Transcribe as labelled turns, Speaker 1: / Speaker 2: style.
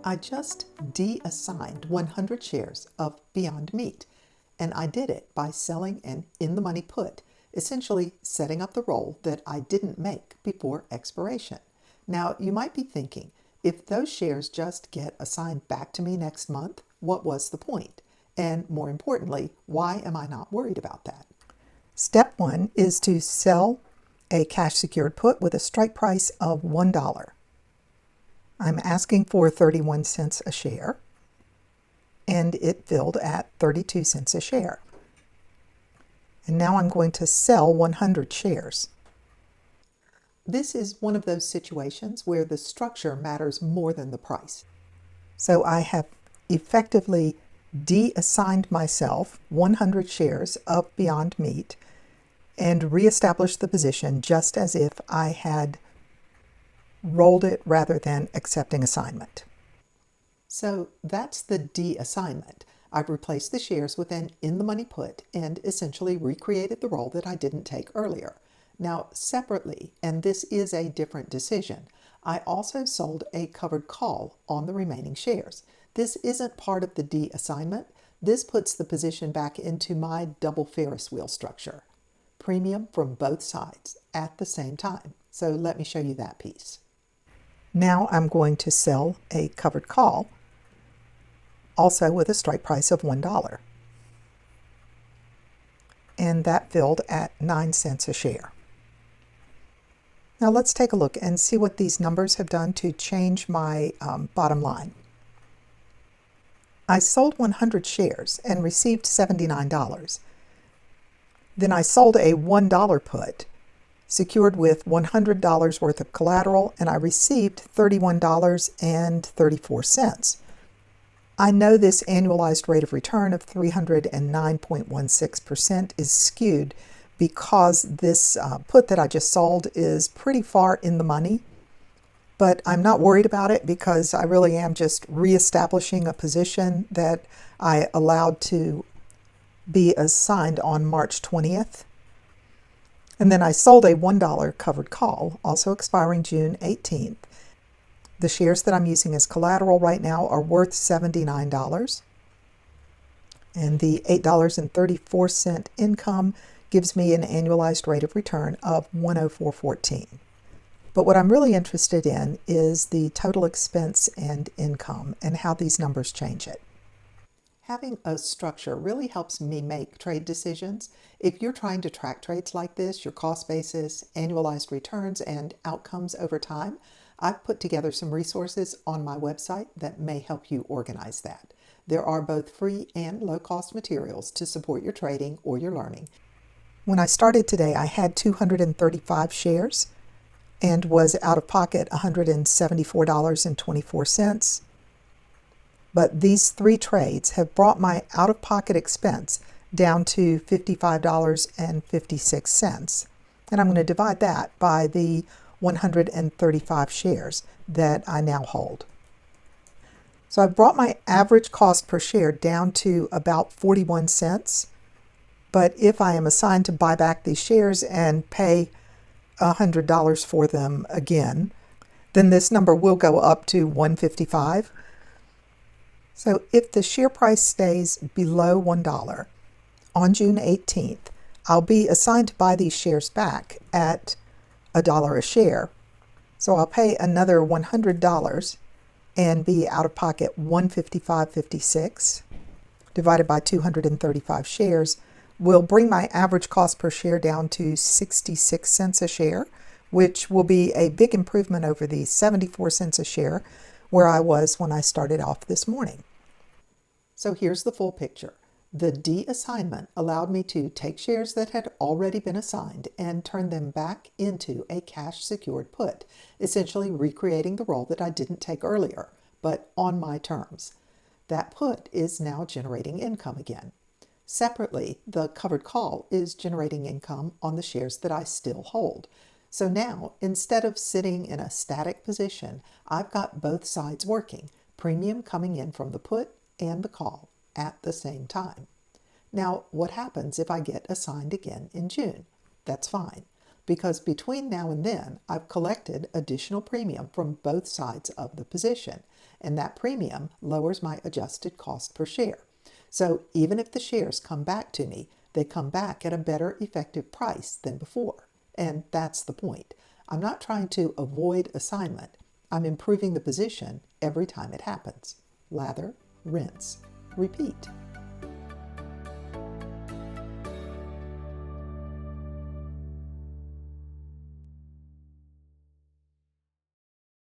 Speaker 1: I just de-assigned 100 shares of Beyond Meat, and I did it by selling an in-the-money put, essentially setting up the roll that I didn't make before expiration. Now, you might be thinking, if those shares just get assigned back to me next month, what was the point? And more importantly, why am I not worried about that? Step one is to sell a cash secured put with a strike price of $1. I'm asking for 31 cents a share, and it filled at 32 cents a share. And now I'm going to sell 100 shares. This is one of those situations where the structure matters more than the price. So I have effectively de-assigned myself 100 shares of Beyond Meat and reestablished the position just as if I had rolled it rather than accepting assignment. So that's the de-assignment. I've replaced the shares with an in-the-money put and essentially recreated the roll that I didn't take earlier. Now, separately, and this is a different decision, I also sold a covered call on the remaining shares. This isn't part of the de-assignment. This puts the position back into my double Ferris wheel structure. Premium from both sides at the same time. So let me show you that piece. Now I'm going to sell a covered call, also with a strike price of $1. And that filled at 9 cents a share. Now let's take a look and see what these numbers have done to change my bottom line. I sold 100 shares and received $79. Then I sold a $1 put, secured with $100 worth of collateral, and I received $31.34. I know this annualized rate of return of 309.16% is skewed because this put that I just sold is pretty far in the money, but I'm not worried about it because I really am just reestablishing a position that I allowed to be assigned on March 20th. And then I sold a $1 covered call, also expiring June 18th. The shares that I'm using as collateral right now are worth $79. And the $8.34 income gives me an annualized rate of return of 104.14. But what I'm really interested in is the total expense and income and how these numbers change it. Having a structure really helps me make trade decisions. If you're trying to track trades like this, your cost basis, annualized returns, and outcomes over time, I've put together some resources on my website that may help you organize that. There are both free and low-cost materials to support your trading or your learning. When I started today, I had 235 shares and was out of pocket $174.24. But these 3 trades have brought my out-of-pocket expense down to $55.56. And I'm going to divide that by the 135 shares that I now hold. So I've brought my average cost per share down to about 41 cents. But if I am assigned to buy back these shares and pay $100 for them again, then this number will go up to 155. So if the share price stays below $1 on June 18th, I'll be assigned to buy these shares back at $1 a share. So I'll pay another $100 and be out of pocket $155.56 divided by 235 shares will bring my average cost per share down to 66 cents a share, which will be a big improvement over the 74 cents a share where I was when I started off this morning. So here's the full picture. The de-assignment allowed me to take shares that had already been assigned and turn them back into a cash secured put, essentially recreating the role that I didn't take earlier, but on my terms. That put is now generating income again. Separately, the covered call is generating income on the shares that I still hold. So now, instead of sitting in a static position, I've got both sides working, premium coming in from the put and the call at the same time. Now, what happens if I get assigned again in June? That's fine. because between now and then, I've collected additional premium from both sides of the position, and that premium lowers my adjusted cost per share. So even if the shares come back to me, they come back at a better effective price than before. And that's the point. I'm not trying to avoid assignment. I'm improving the position every time it happens. Lather, rinse, repeat.